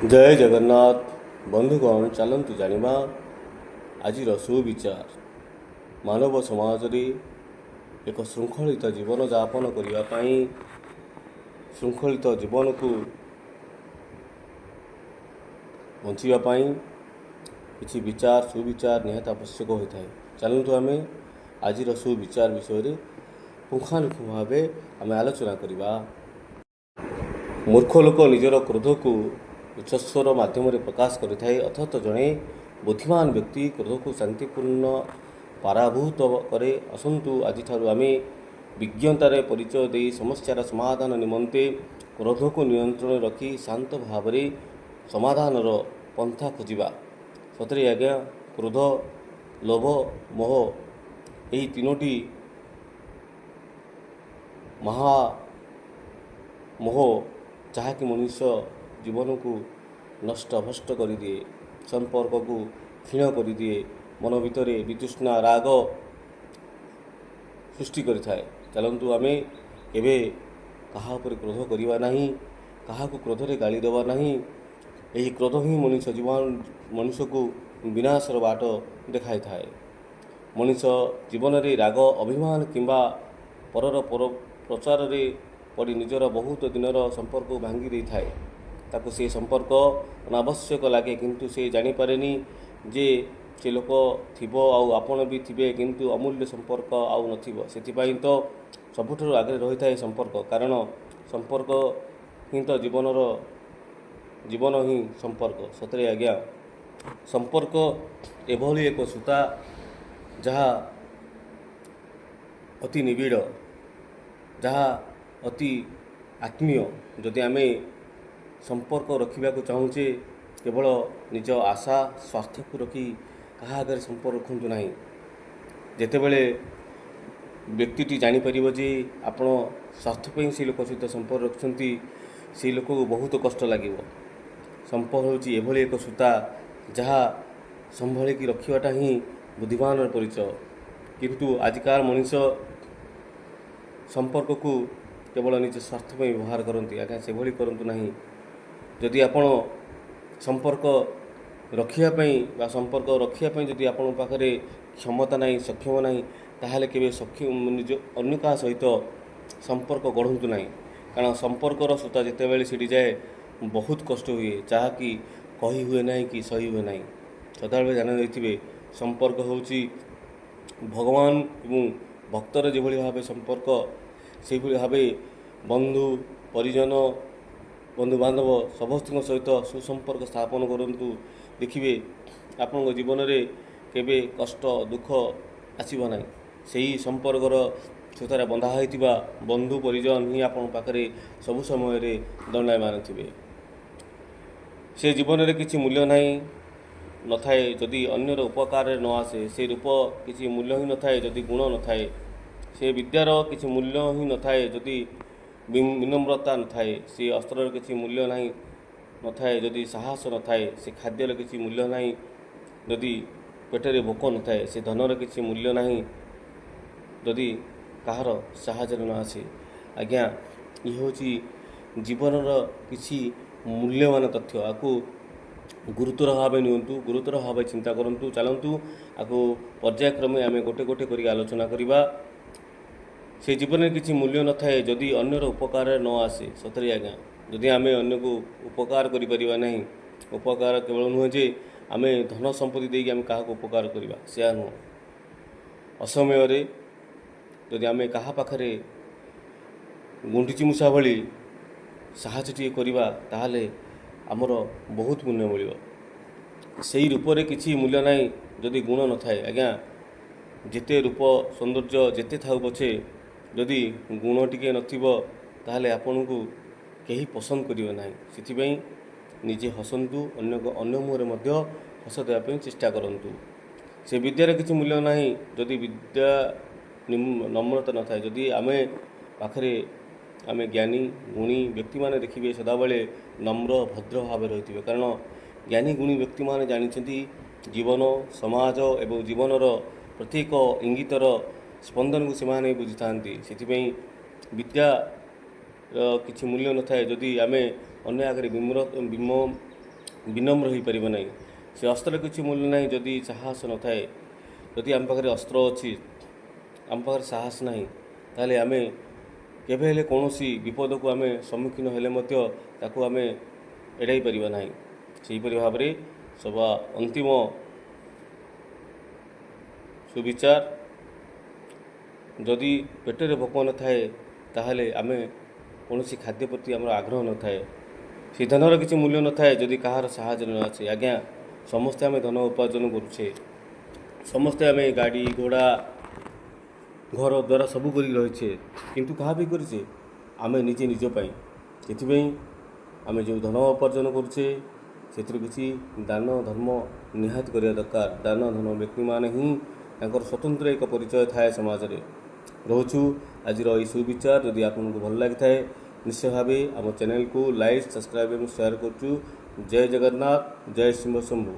जय जगन्नाथ बंधुगण चलतु जानिबा आजिर सुविचार मानव समाज रे एक श्रृंखलित जीवन यापन करने श्रृंखलित जीवन को बचाई किसी विचार सुविचार निहत आवश्यक होता है। चलतु आम आज सुविचार विषय पुंखानुपुंख भाव आम आलोचना करवा। मूर्ख लोक निजर क्रोध को उच्चस्वर माध्यम प्रकाश करें अथच जड़े बुद्धिमान व्यक्ति क्रोध को शांतिपूर्ण पराभूत करे। असंतु आज आम विज्ञतार परिचय दे समस्यार समाधान निमंते क्रोध को नियंत्रण रखी शांत भाव समाधान पंथा खोजा। सतरे आज्ञा क्रोध लोभ मोह यही तीनोटी महा मोह जहाँकि मनुष्य जीवन को नष्ट भ्रष्ट कर दिए, संपर्क को क्षीण कर दिए, मन भितर वितृष्णा राग सृष्टि करें। चलतु आम केवे कहा पर क्रोध करवा नहीं, कहा को क्रोध रे गाली देवा नहीं। यही क्रोध ही मनुष्य को विनाशर बाट देखाई थाए। मनुष्य जीवन में राग अभिमान किंबा परर प्रचार रे पड़ी निजर बहुत दिनर संपर्क भांगी दे थाए। ताको से संपर्क अनावश्यक लगे, किंतु से जानीपारे जे से लोक थिबो आउ आपण भी थिबे, किंतु अमूल्य संपर्क आउ नथिबो। सेथिपाई तो सबुठारु आगे रही थाए संपर्क, कारण संपर्क ही तो जीवन ही संपर्क। सतरे आज्ञा संपर्क एभली एक सूता जहाँ अति निबिड़, जहाँ अति आत्मीय। जदि आम संपर्क रखा चाहूचे केवल निज आशा स्वार्थ को रखी कहा आगे संपर्क रखु ना। जितेबले व्यक्ति जापर जे आपण स्वार्थपी से लोक सहित संपर्क रखुंट से लोक को बहुत कष्ट लगे। संपर्क हूँ एभली एक सूता जहाँ संभाल की रखाटा ही बुद्धिमान परिचय। किंतु आजिकार मनुष्य संपर्क को केवल निज स्वार्थ पर व्यवहार करती। आज्ञा से भली करंतु नहीं। जदि आपण संपर्क रखापी संपर्क रखापी जदि आपण पाखे क्षमता नहीं, सक्षम नहीं, ताहले केबे सक्षम निज अन्य का सहित संपर्क गढ़ंतु नहीं। कारण संपर्कर सूता जितेबाला सीढ़ी जाए बहुत कष्ट हुए, जहाँकि कही हुए ना कि सही हुए ना। सदाबले जान रही संपर्क होची भगवान एवं भक्तर जो भाव संपर्क से भाव बंधु परिजन बंधु बांधव समस्त सहित सुसंपर्क स्थापन करंतु। देखिए आपण जीवन में केबे कष्ट दुख आसब ना। सही संपर्कर सूतार बंधा होता बंधु परिजन ही आपण पाखे सबु समय दंडायमान थे। से जीवन में किसी मूल्य नहीं न थाए जदि अन्यर उपकार न आसे, से रूप किसी मूल्य ही न थाए जदि गुण न थाए, से विद्यार किसी मूल्य ही न थाए जदि विनम्रता न थाए, से अस्त्र किसी मूल्य नहीं न थाए जदि साहस न थाए, से खाद्यर किसी मूल्य नहीं जदि पेटरे भोक न थाए, से धनर किसी मूल्य नहीं जदि कहार साहाय्य न आसे। आज्ञा ये हूँ जीवन किसी मूल्यवान तथ्य। आपको गुरुतर भाव नियंतु, गुरुतर भाव चिंता करंतु। चलतु आपको पर्यायक्रमे आम गोटे गोटे कर आलोचना करवा। से जीवन में किसी मूल्य न थाए जदि अन्यर उपकार न आसे। सतरे आज्ञा जदि आम अन्य को उपकार करिपरिबा नहीं, उपकार केवल नुहे जे आम धन संपत्ति देकी आम क्या उपकार करवा, से नुह। असमय जदि आम क्या पाखे गुंडीची मूषा भली साहस टी करवा, ताहले आमर बहुत पुण्य मिल। से रूप में किसी मूल्य नहीं जदि गुण न थाए। आज्ञा जिते रूप सौंदर्य जिते था पछे जदि गुण टिके नथिबो ताहले आपन को कहीं पसंद करिवे नाही। सिथिबई निजे हसंतु, अन्य मुहरे मध्य हस देवाई चेष्टा करंतु। से विद्यार किसी मूल्य नहीं जदि विद्या नम्रता न थाए। जदि आमे पाखरे आमे ज्ञानी गुणी व्यक्ति माने देखिए सदाबले नम्र भद्र भाव रही। कारण ज्ञानी गुणी व्यक्ति माने जानिछंती जीवन समाज एवं जीवनर प्रत्येक इंगितर स्पंदन को से बुझी था। विद्या किसी मूल्य न थाए जदि आमे अन्य आगे विनम्र हो पार ना से अस्त्र किसी मूल्य ना जदि साहस न थाए जदि आम पाखे अस्त्र अच्छी आम पाखे साहस ना ताले आम केबे हेले कौनसी विपद को आम सम्मुखीन हेले ताकू आम एड़ाई पार ना सेहीपरि भाव में सब अंतिम सुविचार जदि पेटरे भोक न थाए ताहले आमे कौन खाद्य प्रति आम आग्रह न थाए से धनर किसी मूल्य न थाए जदि कहार साहाय्य न आसे आज्ञा समस्ते आम धन उपार्जन करुचे समस्ते आम गाड़ी घोड़ा घर द्वारा सब कर रहीचे किंतु कहा भी करें आम निजे निजपाई से आम जो धन उपार्जन करुचे से किसी दान धर्म निहात करिया दरकार दान धर्म व्यक्ति मान ही स्वतंत्र एक परिचय थाए समाज रे रोचु आज सुविचार जदि आपको भल लगी थाए निश्चय भाव आम चैनल को लाइक सब्सक्राइब और शेयर करूँ। जय जगन्नाथ जय सिंह शंभु।